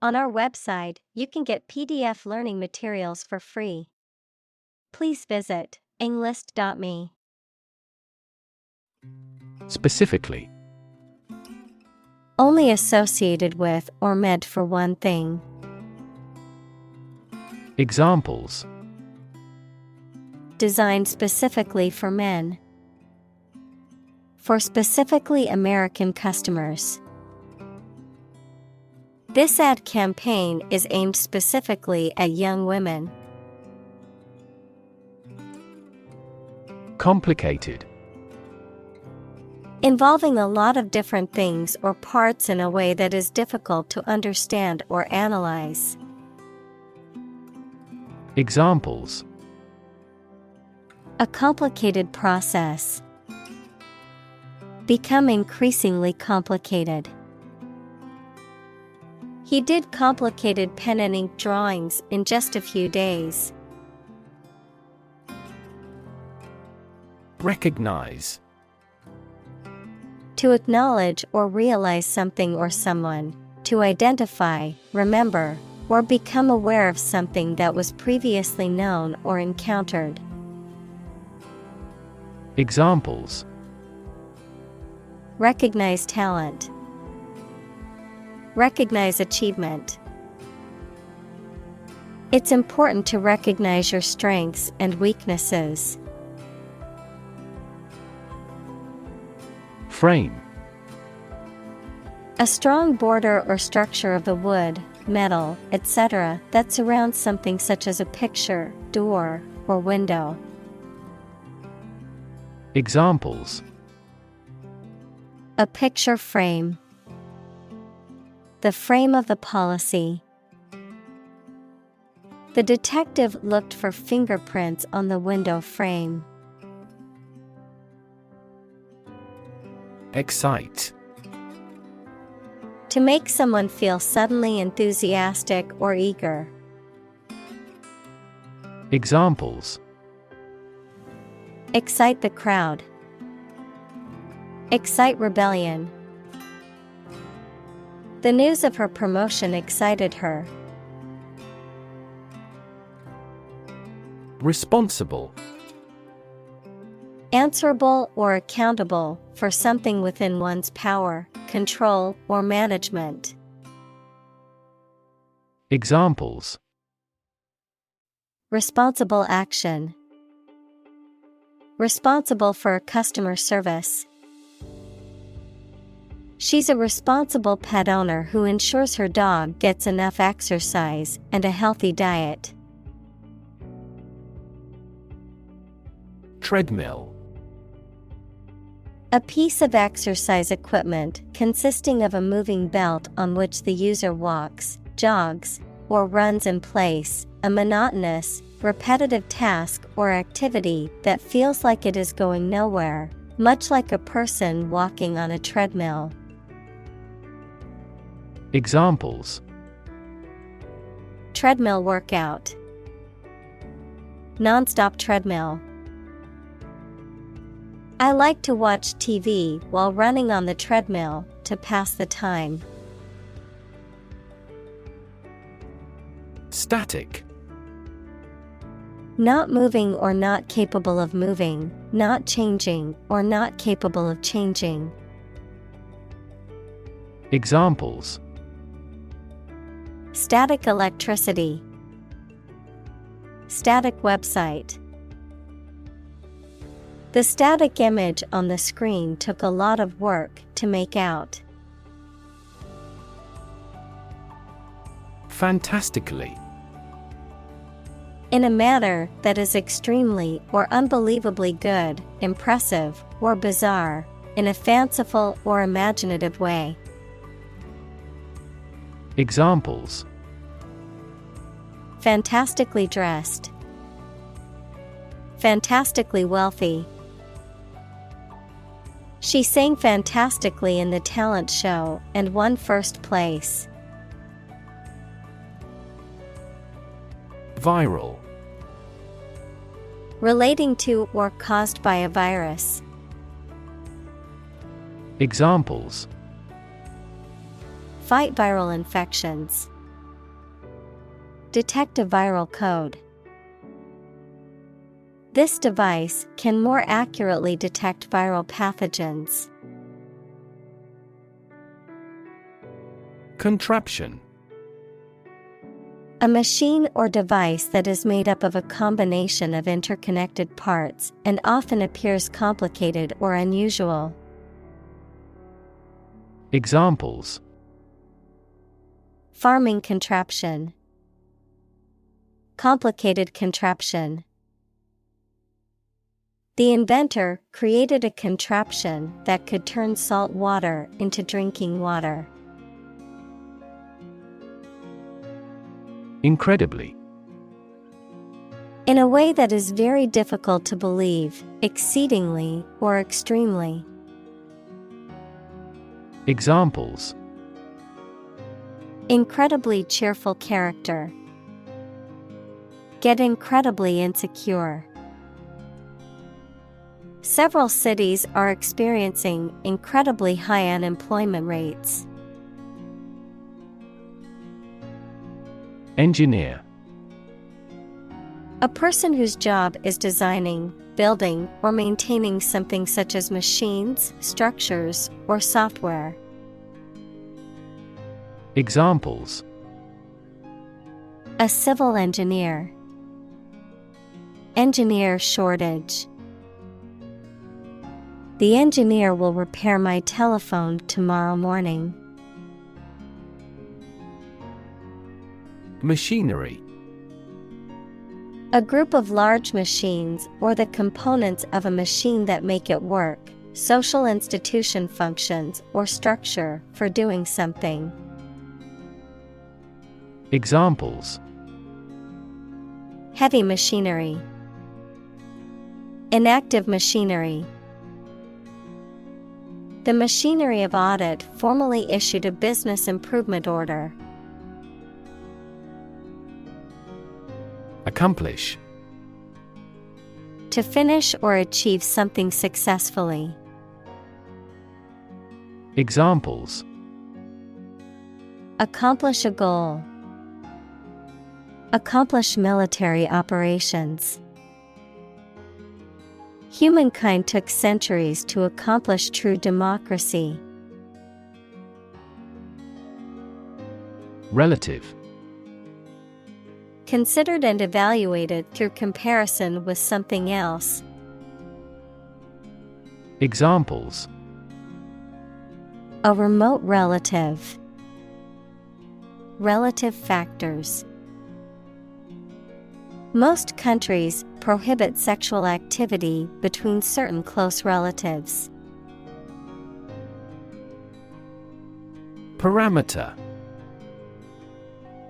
On our website, you can get PDF learning materials for free. Please visit englist.me. Specifically. Only associated with or meant for one thing. Examples. Designed specifically for men. For specifically American customers. This ad campaign is aimed specifically at young women. Complicated. Involving a lot of different things or parts in a way that is difficult to understand or analyze. Examples. A complicated process. Become increasingly complicated. He did complicated pen and ink drawings in just a few days. Recognize. To acknowledge or realize something or someone, to identify, remember, or become aware of something that was previously known or encountered. Examples. Recognize talent. Recognize achievement. It's important to recognize your strengths and weaknesses. Frame. A strong border or structure of the wood, metal, etc. that surrounds something such as a picture, door, or window. Examples. A picture frame. The frame of the policy. The detective looked for fingerprints on the window frame. Excite. To make someone feel suddenly enthusiastic or eager. Examples. Excite the crowd. Excite rebellion. The news of her promotion excited her. Responsible. Answerable or accountable for something within one's power, control, or management. Examples. Responsible action. Responsible for customer service. She's a responsible pet owner who ensures her dog gets enough exercise and a healthy diet. Treadmill. A piece of exercise equipment consisting of a moving belt on which the user walks, jogs, or runs in place, a monotonous, repetitive task or activity that feels like it is going nowhere, much like a person walking on a treadmill. Examples. Treadmill workout. Non-stop treadmill. I like to watch TV while running on the treadmill to pass the time. Static. Not moving or not capable of moving, not changing or not capable of changing. Examples. Static electricity. Static website. The static image on the screen took a lot of work to make out. Fantastically. In a manner that is extremely or unbelievably good, impressive, or bizarre, in a fanciful or imaginative way. Examples. Fantastically dressed. Fantastically wealthy. She sang fantastically in the talent show and won first place. Viral. Relating to or caused by a virus. Examples. Fight viral infections. Detect a viral code. This device can more accurately detect viral pathogens. Contraption. A machine or device that is made up of a combination of interconnected parts and often appears complicated or unusual. Examples: Farming contraption. Complicated contraption. The inventor created a contraption that could turn salt water into drinking water. Incredibly. In a way that is very difficult to believe, exceedingly, or extremely. Examples: Incredibly cheerful character. Get incredibly insecure. Several cities are experiencing incredibly high unemployment rates. Engineer. A person whose job is designing, building, or maintaining something such as machines, structures, or software. Examples: A civil engineer. Engineer shortage. The engineer will repair my telephone tomorrow morning. Machinery. A group of large machines or the components of a machine that make it work, social institution functions or structure for doing something. Examples: Heavy machinery. Inactive machinery. The machinery of audit formally issued a business improvement order. Accomplish. To finish or achieve something successfully. Examples: Accomplish a goal. Accomplish military operations. Humankind took centuries to accomplish true democracy. Relative. Considered and evaluated through comparison with something else. Examples: A remote relative. Relative factors. Most countries prohibit sexual activity between certain close relatives. Parameter.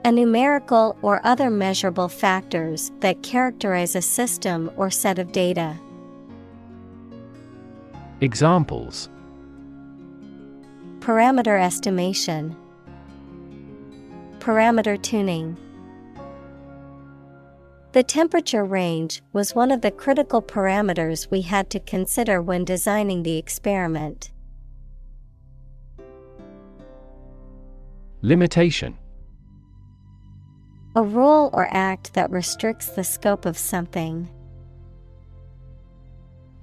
A numerical or other measurable factors that characterize a system or set of data. Examples: Parameter estimation. Parameter tuning. The temperature range was one of the critical parameters we had to consider when designing the experiment. Limitation. A rule or act that restricts the scope of something.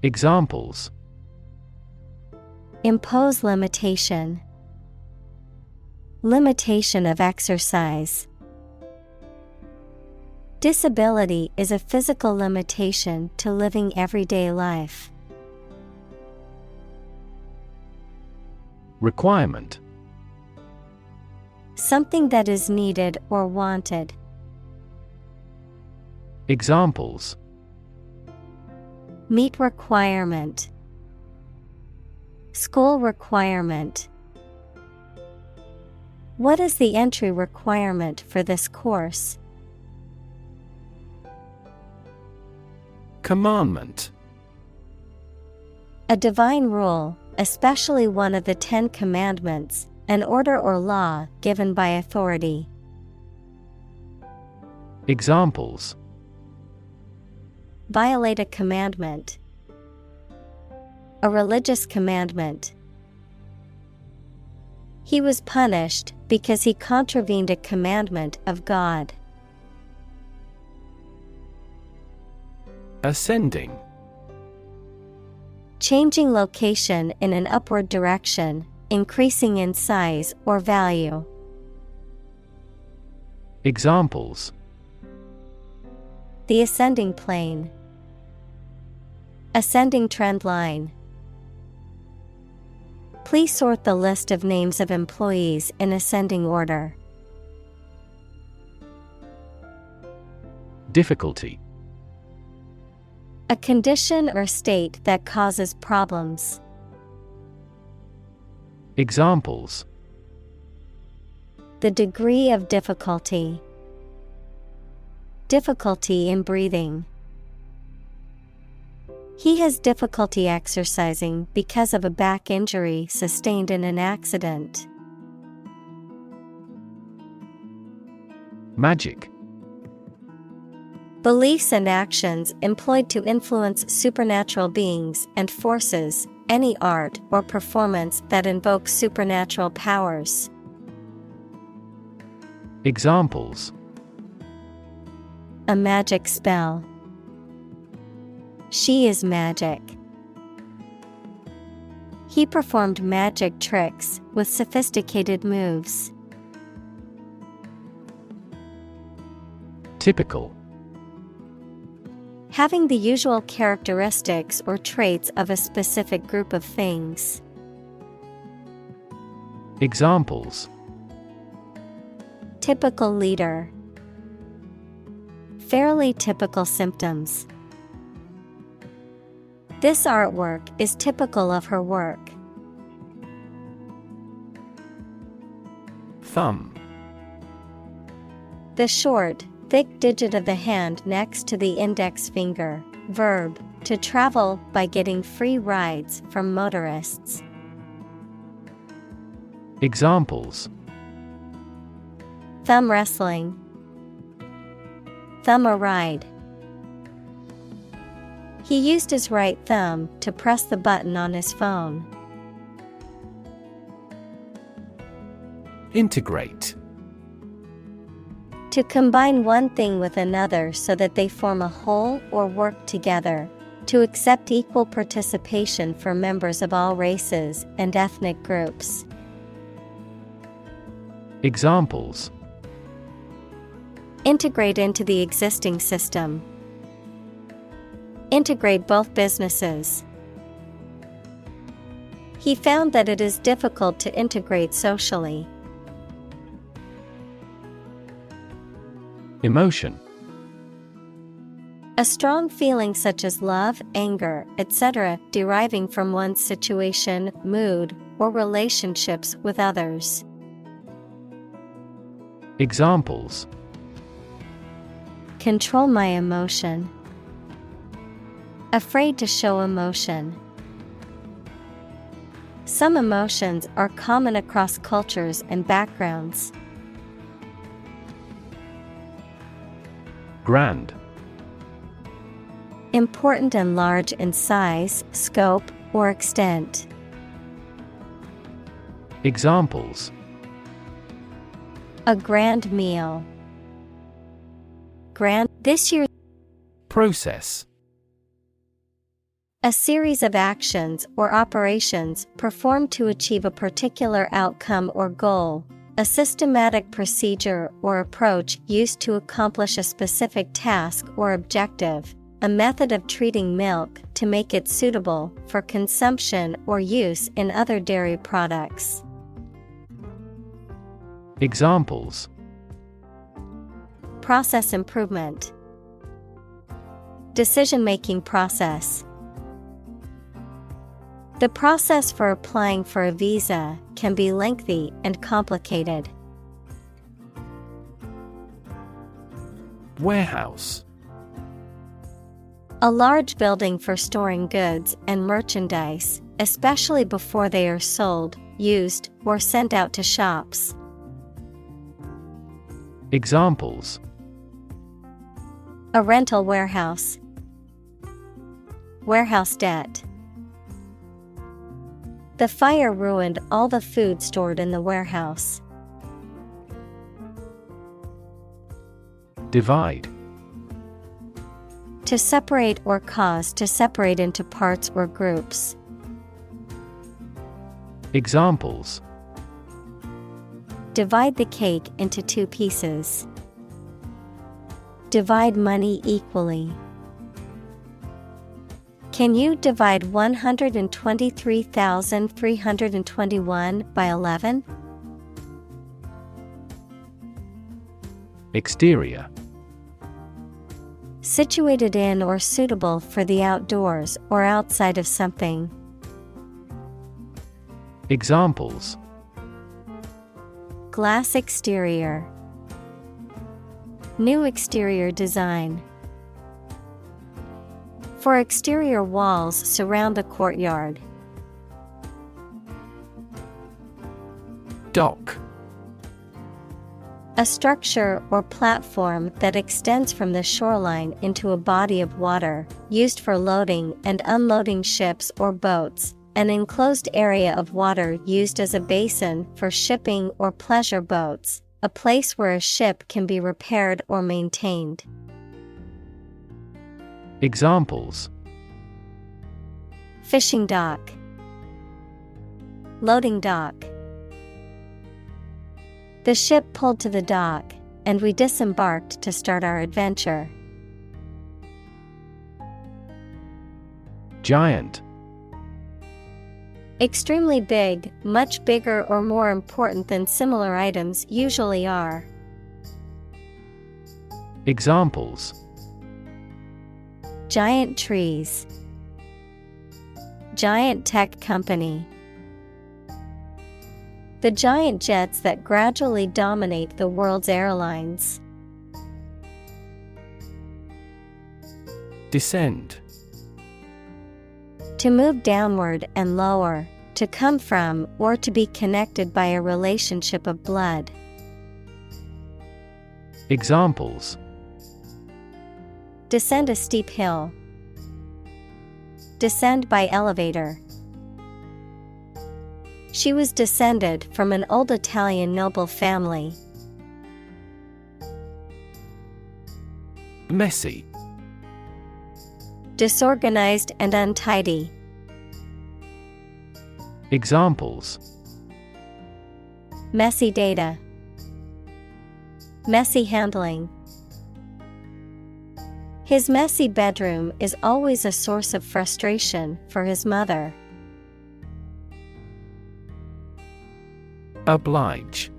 Examples: Impose limitation. Limitation of exercise. Disability is a physical limitation to living everyday life. Requirement. Something that is needed or wanted. Examples: Meet requirement. School requirement. What is the entry requirement for this course? Commandment. A divine rule, especially one of the 10 Commandments, an order or law given by authority. Examples: Violate a commandment. A religious commandment. He was punished because he contravened a commandment of God. Ascending. Changing location in an upward direction, increasing in size or value. Examples: The ascending plane. Ascending trend line. Please sort the list of names of employees in ascending order. Difficulty. A condition or state that causes problems. Examples: The degree of difficulty. Difficulty in breathing. He has difficulty exercising because of a back injury sustained in an accident. Magic. Beliefs and actions employed to influence supernatural beings and forces, any art or performance that invokes supernatural powers. Examples: A magic spell. She is magic. He performed magic tricks with sophisticated moves. Typical. Having the usual characteristics or traits of a specific group of things. Examples: Typical leader. Fairly typical symptoms. This artwork is typical of her work. Thumb. The short, thick digit of the hand next to the index finger. Verb, to travel by getting free rides from motorists. Examples: Thumb wrestling. Thumb a ride. He used his right thumb to press the button on his phone. Integrate. To combine one thing with another so that they form a whole or work together. To accept equal participation for members of all races and ethnic groups. Examples: Integrate into the existing system. Integrate both businesses. He found that it is difficult to integrate socially. Emotion. A strong feeling such as love, anger, etc., deriving from one's situation, mood, or relationships with others. Examples: Control my emotion. Afraid to show emotion. Some emotions are common across cultures and backgrounds. Grand. Important and large in size, scope, or extent. Examples: A grand meal. Grand this year. Process. A series of actions or operations performed to achieve a particular outcome or goal. A systematic procedure or approach used to accomplish a specific task or objective. A method of treating milk to make it suitable for consumption or use in other dairy products. Examples: Process improvement. Decision-making process. The process for applying for a visa can be lengthy and complicated. Warehouse. A large building for storing goods and merchandise, especially before they are sold, used, or sent out to shops. Examples: A rental warehouse. Warehouse debt. The fire ruined all the food stored in the warehouse. To To separate or cause to separate into parts or groups. Examples: Divide the cake into 2 pieces. Divide money equally. Can you divide 123,321 by 11? Exterior. Situated in or suitable for the outdoors or outside of something. Examples: Glass exterior. New exterior design. For exterior walls surround the courtyard. Dock. A structure or platform that extends from the shoreline into a body of water, used for loading and unloading ships or boats, an enclosed area of water used as a basin for shipping or pleasure boats, a place where a ship can be repaired or maintained. Examples: Fishing dock. Loading dock. The ship pulled to the dock, and we disembarked to start our adventure. Giant. Extremely big, much bigger or more important than similar items usually are. Examples: Giant trees. Giant tech company. The giant jets that gradually dominate the world's airlines. Descend. To move downward and lower, to come from or to be connected by a relationship of blood. Examples: Descend a steep hill. Descend by elevator. She was descended from an old Italian noble family. Messy. Disorganized and untidy. Examples: Messy data. Messy handling. His messy bedroom is always a source of frustration for his mother. Oblige.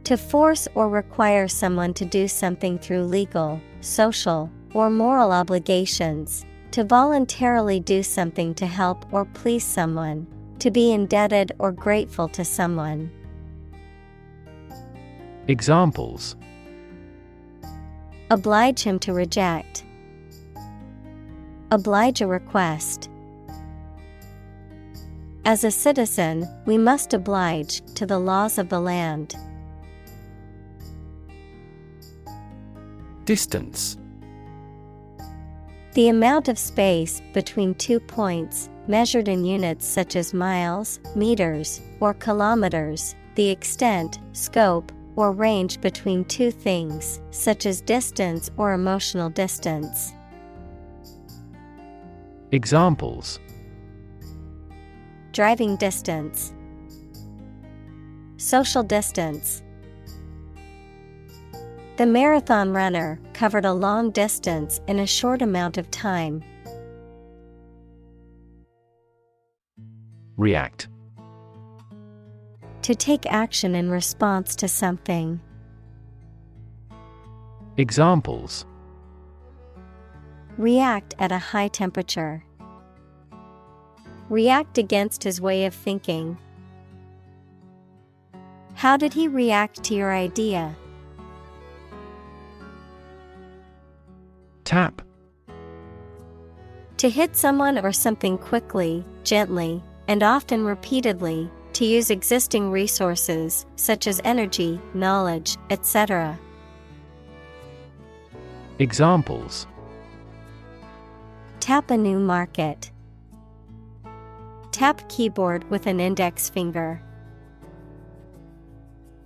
To force or require someone to do something through legal, social, or moral obligations. To voluntarily do something to help or please someone. To be indebted or grateful to someone. Examples: Oblige him to reject. Oblige a request. As a citizen, we must oblige to the laws of the land. Distance. The amount of space between 2 points, measured in units such as miles, meters, or kilometers. The extent, scope, or range between 2 things, such as distance or emotional distance. Examples: Driving distance. Social distance. The marathon runner covered a long distance in a short amount of time. React. To take action in response to something. Examples: React at a high temperature. React against his way of thinking. How did he react to your idea? Tap. To hit someone or something quickly, gently, and often repeatedly, to use existing resources, such as energy, knowledge, etc. Examples: Tap a new market. Tap keyboard with an index finger.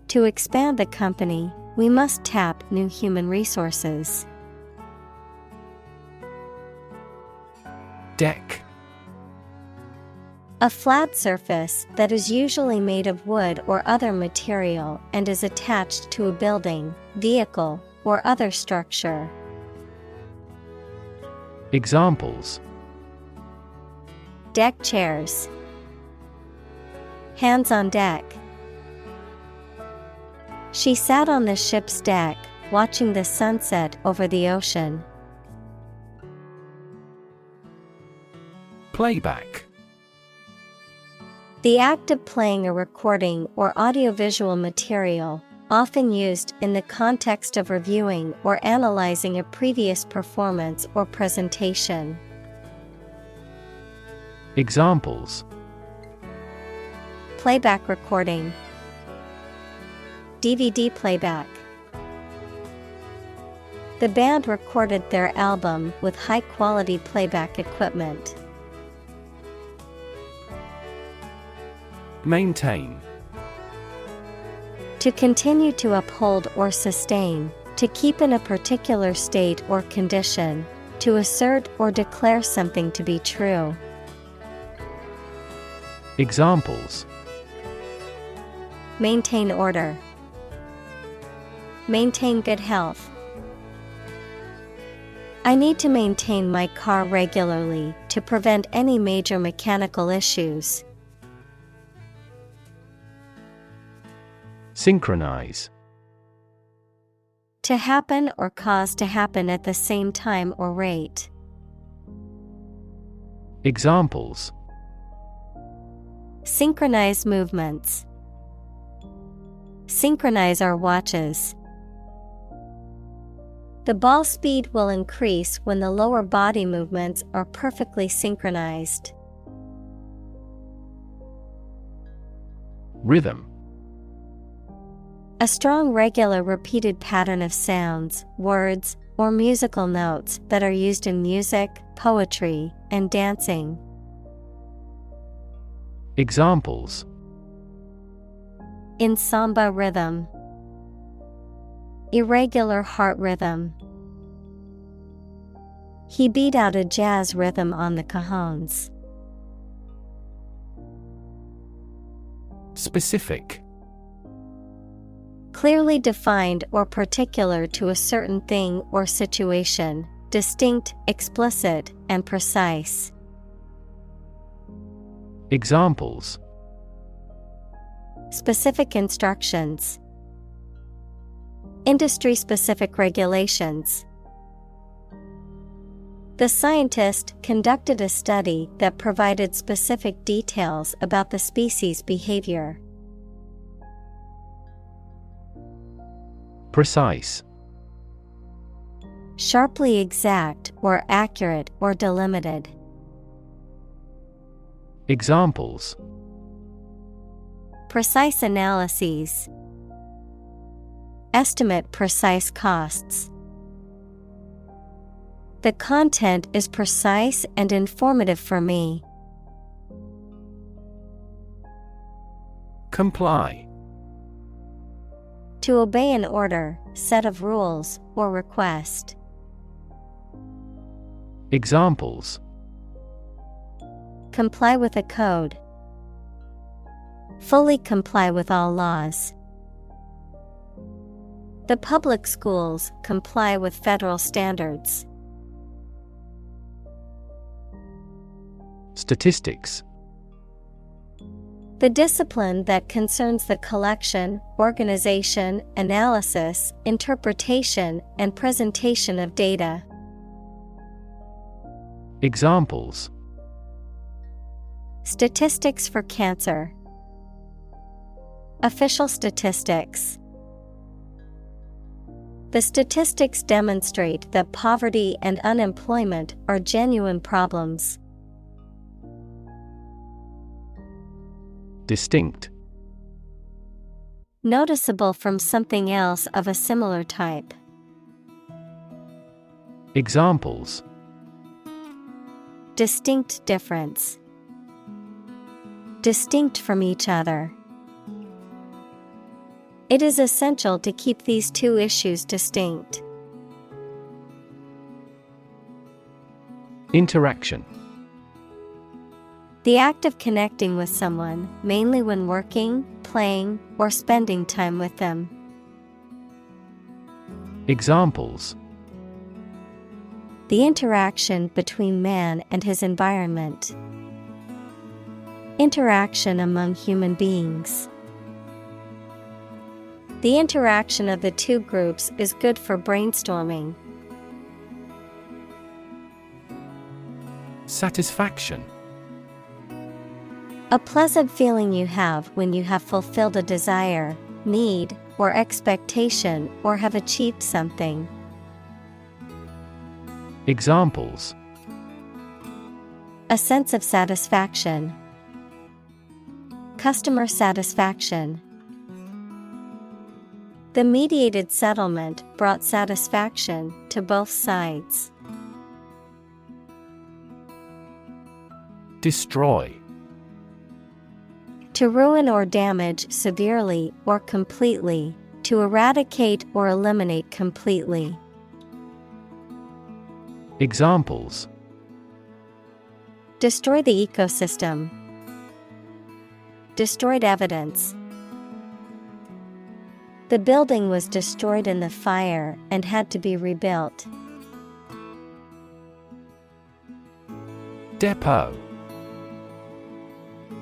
To expand the company, we must tap new human resources. Deck. A flat surface that is usually made of wood or other material and is attached to a building, vehicle, or other structure. Examples: Deck chairs. Hands on deck. She sat on the ship's deck, watching the sunset over the ocean. Playback. The act of playing a recording or audiovisual material, often used in the context of reviewing or analyzing a previous performance or presentation. Examples: Playback recording. DVD playback. The band recorded their album with high-quality playback equipment. Maintain. To continue to uphold or sustain, to keep in a particular state or condition, to assert or declare something to be true. Examples: Maintain order. Maintain good health. I need to maintain my car regularly to prevent any major mechanical issues. Synchronize. To happen or cause to happen at the same time or rate. Examples: Synchronize movements. Synchronize our watches. The ball speed will increase when the lower body movements are perfectly synchronized. Rhythm. A strong, regular, repeated pattern of sounds, words, or musical notes that are used in music, poetry, and dancing. Examples: In samba rhythm. Irregular heart rhythm. He beat out a jazz rhythm on the cajones. Specific. Clearly defined or particular to a certain thing or situation, distinct, explicit, and precise. Examples: Specific instructions. Industry-specific regulations. The scientist conducted a study that provided specific details about the species' behavior. Precise. Sharply exact or accurate or delimited. Examples: Precise analyses. Estimate precise costs. The content is precise and informative for me. Comply. To obey an order, set of rules, or request. Examples: Comply with a code. Fully comply with all laws. The public schools comply with federal standards. Statistics. The discipline that concerns the collection, organization, analysis, interpretation, and presentation of data. Examples: Statistics for cancer. Official statistics. The statistics demonstrate that poverty and unemployment are genuine problems. Distinct. Noticeable from something else of a similar type. Examples: Distinct difference. Distinct from each other. It is essential to keep these two issues distinct. Interaction. The act of connecting with someone, mainly when working, playing, or spending time with them. Examples: The interaction between man and his environment. Interaction among human beings. The interaction of the two groups is good for brainstorming. Satisfaction. A pleasant feeling you have when you have fulfilled a desire, need, or expectation or have achieved something. Examples: A sense of satisfaction. Customer satisfaction. The mediated settlement brought satisfaction to both sides. Destroy. To ruin or damage severely or completely, to eradicate or eliminate completely. Examples: Destroy the ecosystem. Destroyed evidence. The building was destroyed in the fire and had to be rebuilt. Depot.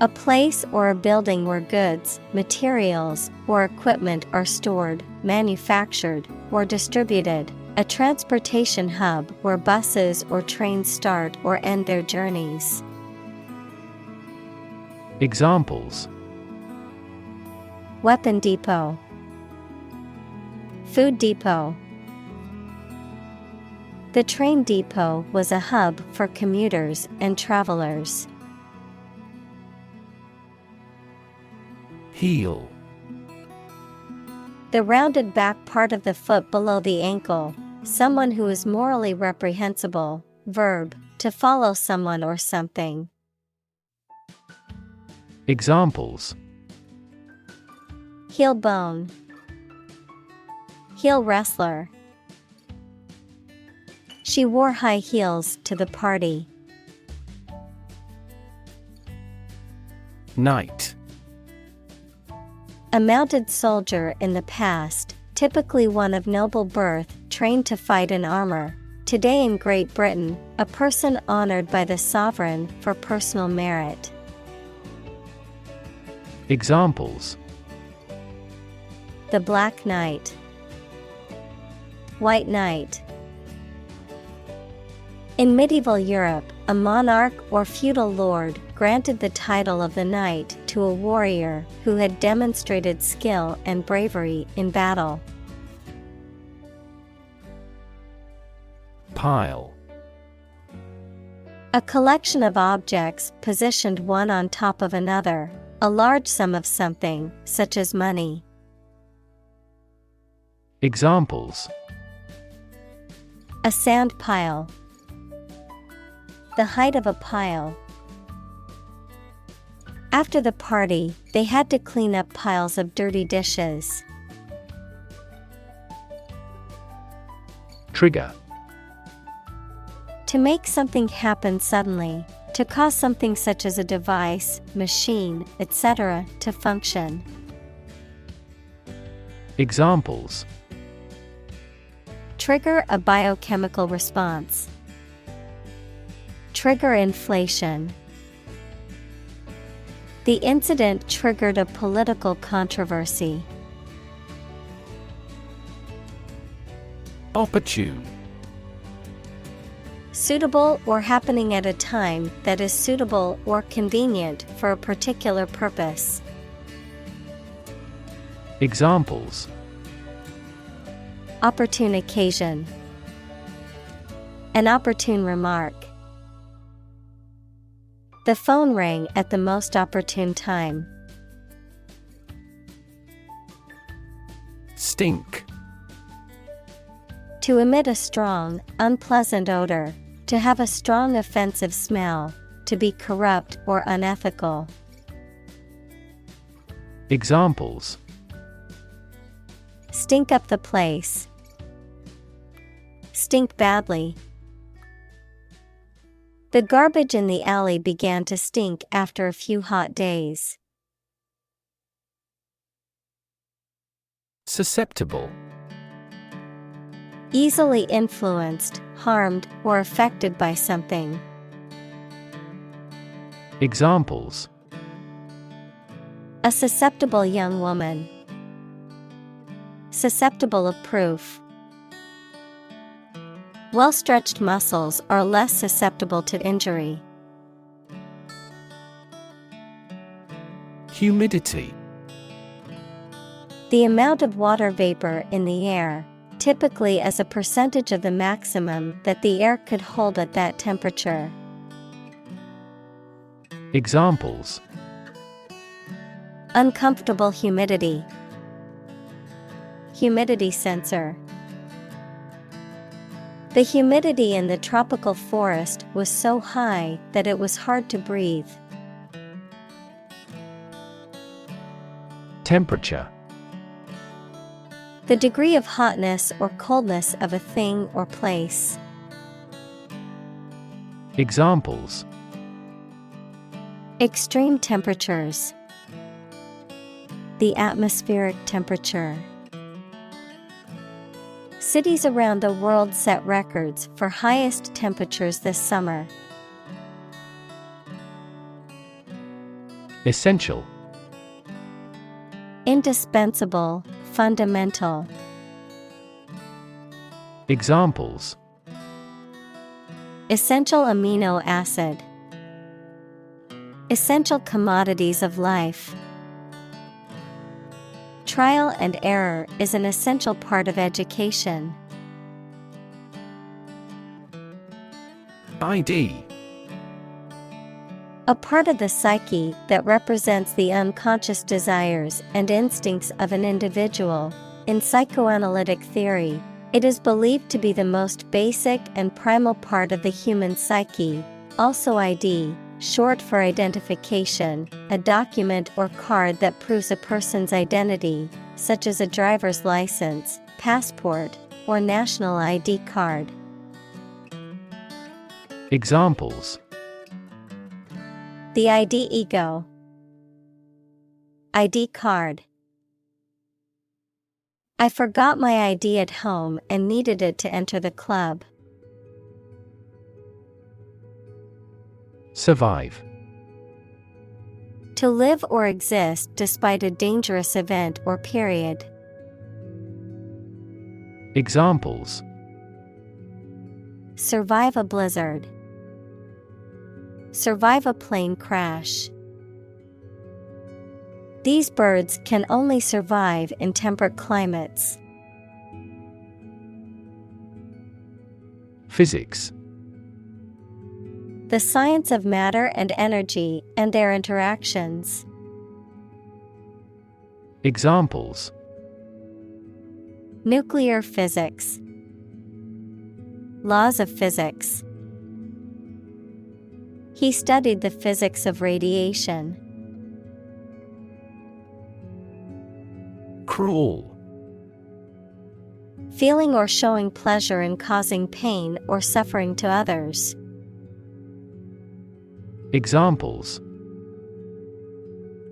A place or a building where goods, materials, or equipment are stored, manufactured, or distributed. A transportation hub where buses or trains start or end their journeys. Examples: Weapon depot. Food depot. The train depot was a hub for commuters and travelers. Heel. The rounded back part of the foot below the ankle. Someone who is morally reprehensible. Verb, to follow someone or something. Examples: Heel bone. Heel wrestler. She wore high heels to the party. Knight. A mounted soldier in the past, typically one of noble birth, trained to fight in armor. Today in Great Britain, a person honored by the sovereign for personal merit. Examples: The Black Knight. White Knight. In medieval Europe, a monarch or feudal lord granted the title of the knight to a warrior who had demonstrated skill and bravery in battle. Pile. A collection of objects positioned one on top of another, a large sum of something, such as money. Examples: A sand pile. The height of a pile. After the party, they had to clean up piles of dirty dishes. Trigger. To make something happen suddenly, to cause something such as a device, machine, etc., to function. Examples: Trigger a biochemical response. Trigger inflation. The incident triggered a political controversy. Opportune. Suitable or happening at a time that is suitable or convenient for a particular purpose. Examples: Opportune occasion. An opportune remark. The phone rang at the most opportune time. Stink. To emit a strong, unpleasant odor. To have a strong offensive smell. To be corrupt or unethical. Examples: Stink up the place. Stink badly. The garbage in the alley began to stink after a few hot days. Susceptible. Easily influenced, harmed, or affected by something. Examples: A susceptible young woman. Susceptible of proof. Well-stretched muscles are less susceptible to injury. Humidity. The amount of water vapor in the air, typically as a percentage of the maximum that the air could hold at that temperature. Examples: Uncomfortable humidity. Humidity sensor. The humidity in the tropical forest was so high that it was hard to breathe. Temperature. The degree of hotness or coldness of a thing or place. Examples: Extreme temperatures. The atmospheric temperature. Cities around the world set records for highest temperatures this summer. Essential. Indispensable, fundamental. Examples: Essential amino acid. Essential commodities of life. Trial and error is an essential part of education. ID. A part of the psyche that represents the unconscious desires and instincts of an individual. In psychoanalytic theory, it is believed to be the most basic and primal part of the human psyche. Also ID, short for identification, a document or card that proves a person's identity, such as a driver's license, passport, or national ID card. Examples: The ID ego. ID card. I forgot my ID at home and needed it to enter the club. Survive. To live or exist despite a dangerous event or period. Examples: Survive a blizzard. Survive a plane crash. These birds can only survive in temperate climates. Physics. The science of matter and energy and their interactions. Examples: Nuclear physics. Laws of physics. He studied the physics of radiation. Cruel. Feeling or showing pleasure in causing pain or suffering to others. Examples: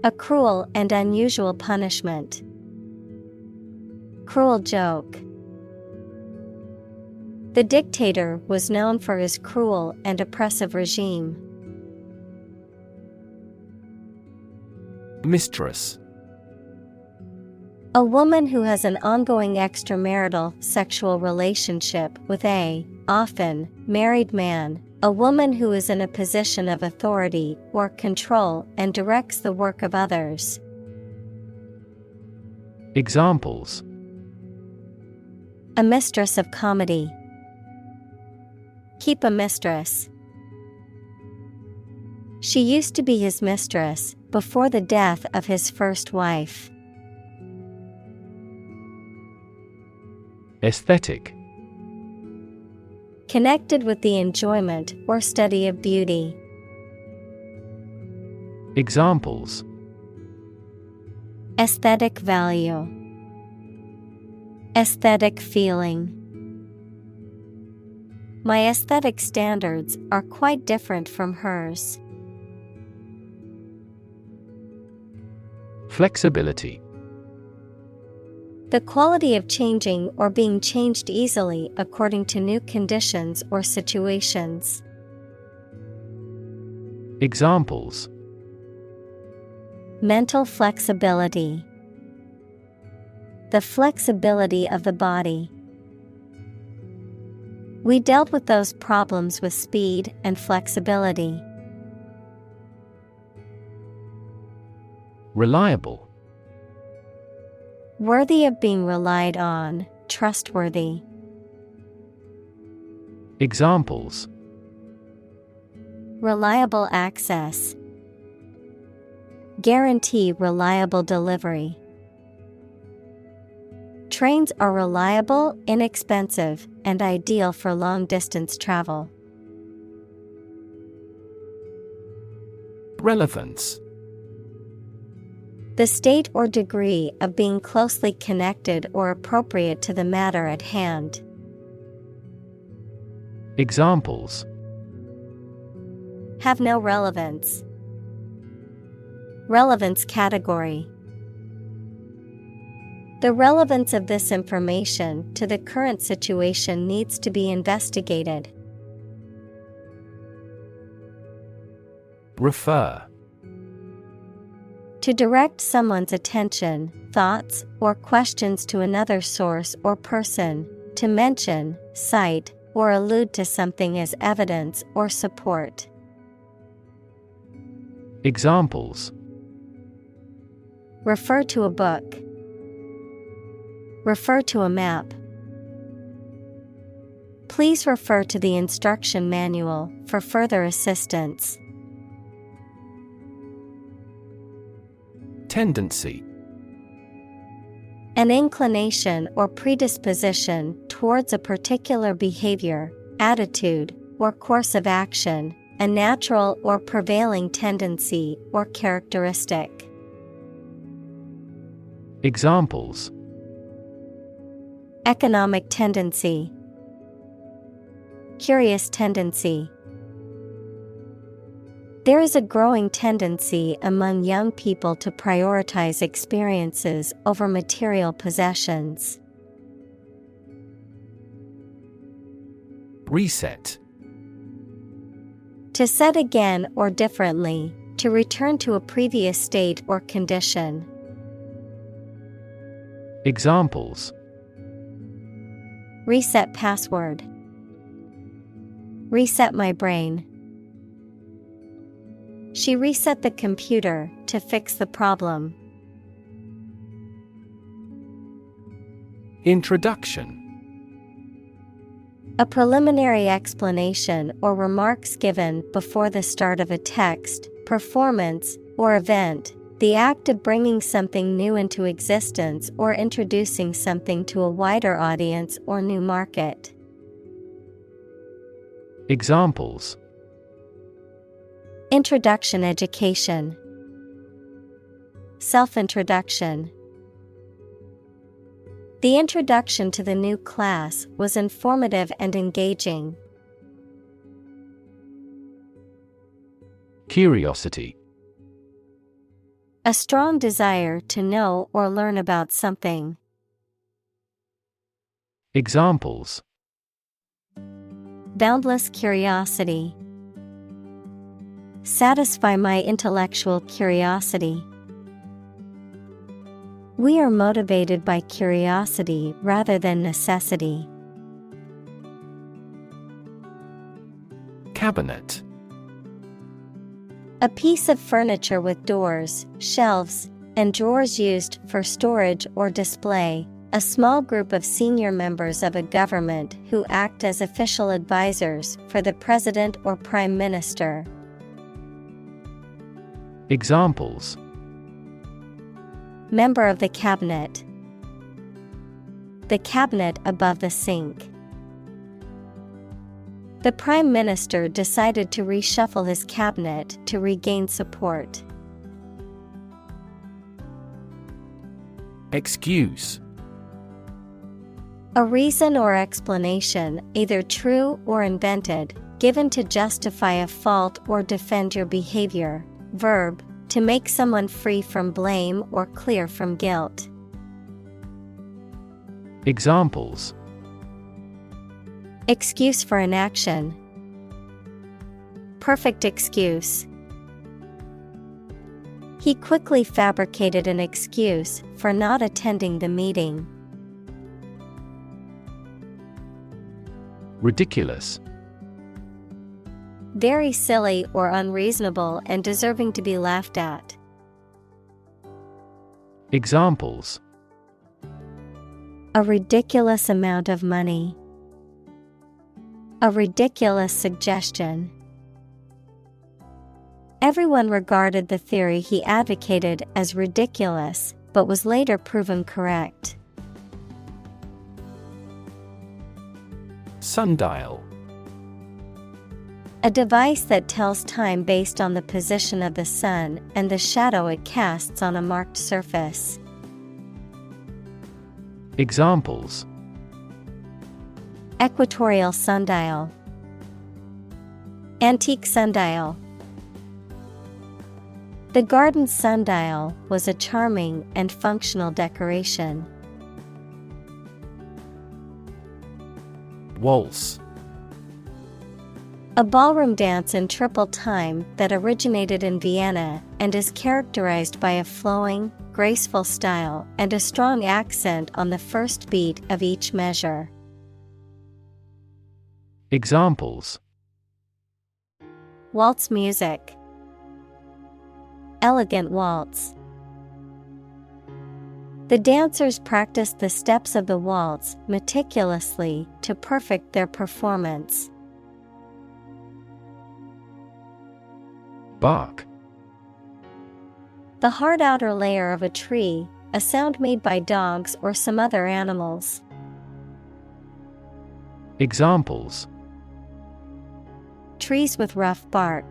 A cruel and unusual punishment. Cruel joke. The dictator was known for his cruel and oppressive regime. Mistress. A woman who has an ongoing extramarital sexual relationship with a, often, married man. A woman who is in a position of authority or control and directs the work of others. Examples: A mistress of comedy. Keep a mistress. She used to be his mistress before the death of his first wife. Aesthetic. Connected with the enjoyment or study of beauty. Examples: Aesthetic value. Aesthetic feeling. My aesthetic standards are quite different from hers. Flexibility. The quality of changing or being changed easily according to new conditions or situations. Examples: Mental flexibility. The flexibility of the body. We dealt with those problems with speed and flexibility. Reliable. Worthy of being relied on, trustworthy. Examples: Reliable access. Guarantee reliable delivery. Trains are reliable, inexpensive, and ideal for long-distance travel. Relevance. The state or degree of being closely connected or appropriate to the matter at hand. Examples: Have no relevance. Relevance category. The relevance of this information to the current situation needs to be investigated. Refer. To direct someone's attention, thoughts, or questions to another source or person, to mention, cite, or allude to something as evidence or support. Examples: Refer to a book. Refer to a map. Please refer to the instruction manual for further assistance. Tendency. An inclination or predisposition towards a particular behavior, attitude, or course of action, a natural or prevailing tendency or characteristic. Examples: Economic tendency. Curious tendency. There is a growing tendency among young people to prioritize experiences over material possessions. Reset. To set again or differently, to return to a previous state or condition. Examples: Reset password. Reset my brain. She reset the computer to fix the problem. Introduction. A preliminary explanation or remarks given before the start of a text, performance, or event, the act of bringing something new into existence or introducing something to a wider audience or new market. Examples: Introduction education. Self-introduction. The introduction to the new class was informative and engaging. Curiosity. A strong desire to know or learn about something. Examples: Boundless curiosity. Satisfy my intellectual curiosity. We are motivated by curiosity rather than necessity. Cabinet. A piece of furniture with doors, shelves, and drawers used for storage or display. A small group of senior members of a government who act as official advisors for the president or prime minister. Examples: Member of the cabinet. The cabinet above the sink. The prime minister decided to reshuffle his cabinet to regain support. Excuse. A reason or explanation, either true or invented, given to justify a fault or defend your behavior. Verb, to make someone free from blame or clear from guilt. Examples: excuse for inaction. Perfect excuse. He quickly fabricated an excuse for not attending the meeting. Ridiculous. Very silly or unreasonable and deserving to be laughed at. Examples: a ridiculous amount of money. A ridiculous suggestion. Everyone regarded the theory he advocated as ridiculous, but was later proven correct. Sundial. A device that tells time based on the position of the sun and the shadow it casts on a marked surface. Examples: equatorial sundial. Antique sundial. The garden sundial was a charming and functional decoration. Waltz. A ballroom dance in triple time that originated in Vienna and is characterized by a flowing, graceful style and a strong accent on the first beat of each measure. Examples: waltz music. Elegant waltz. The dancers practiced the steps of the waltz meticulously to perfect their performance. Bark. The hard outer layer of a tree, a sound made by dogs or some other animals. Examples: trees with rough bark.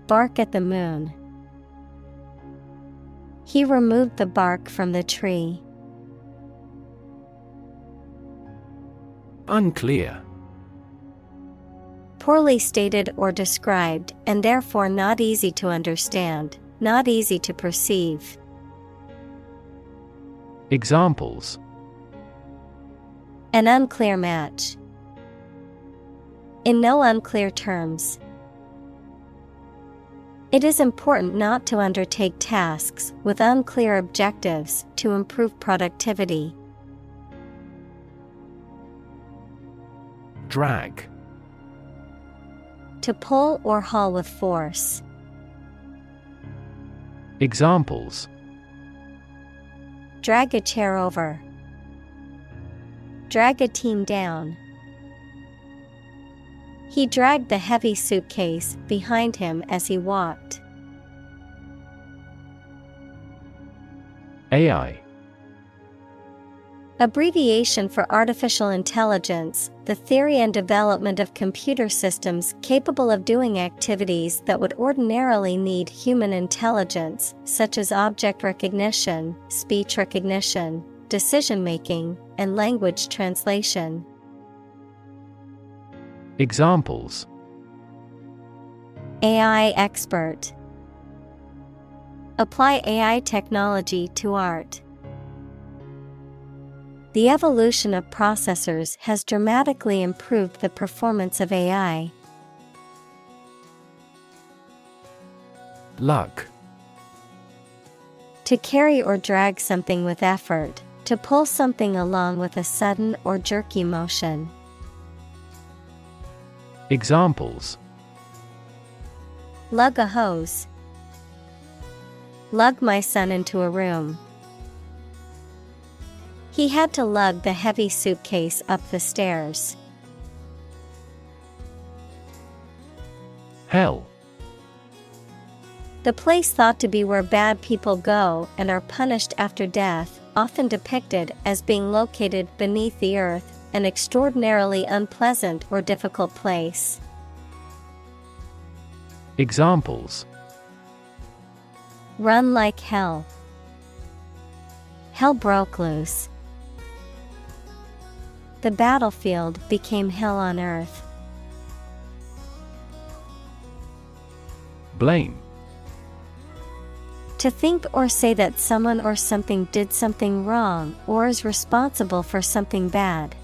Bark at the moon. He removed the bark from the tree. Unclear. Poorly stated or described, and therefore not easy to understand, not easy to perceive. Examples: an unclear match. In no unclear terms. It is important not to undertake tasks with unclear objectives to improve productivity. Drag. To pull or haul with force. Examples: drag a chair over. Drag a team down. He dragged the heavy suitcase behind him as he walked. AI. Abbreviation for artificial intelligence, the theory and development of computer systems capable of doing activities that would ordinarily need human intelligence, such as object recognition, speech recognition, decision-making, and language translation. Examples: AI expert. Apply AI technology to art. The evolution of processors has dramatically improved the performance of AI. Lug. To carry or drag something with effort, to pull something along with a sudden or jerky motion. Examples: lug a hose. Lug my son into a room. He had to lug the heavy suitcase up the stairs. Hell. The place thought to be where bad people go and are punished after death, often depicted as being located beneath the earth, an extraordinarily unpleasant or difficult place. Examples: run like hell. Hell broke loose. The battlefield became hell on earth. Blame. To think or say that someone or something did something wrong or is responsible for something bad.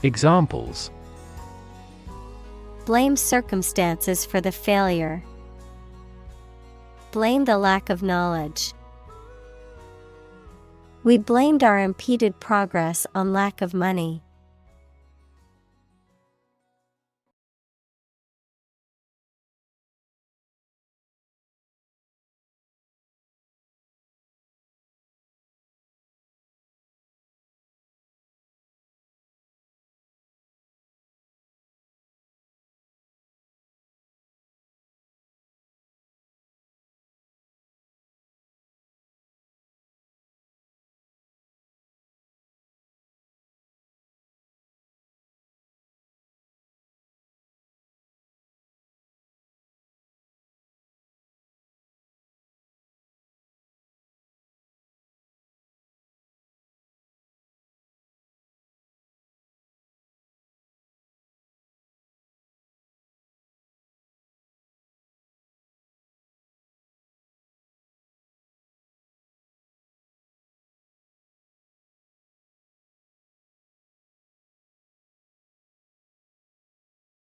Examples: Blame circumstances for the failure. Blame the lack of knowledge. We blamed our impeded progress on lack of money.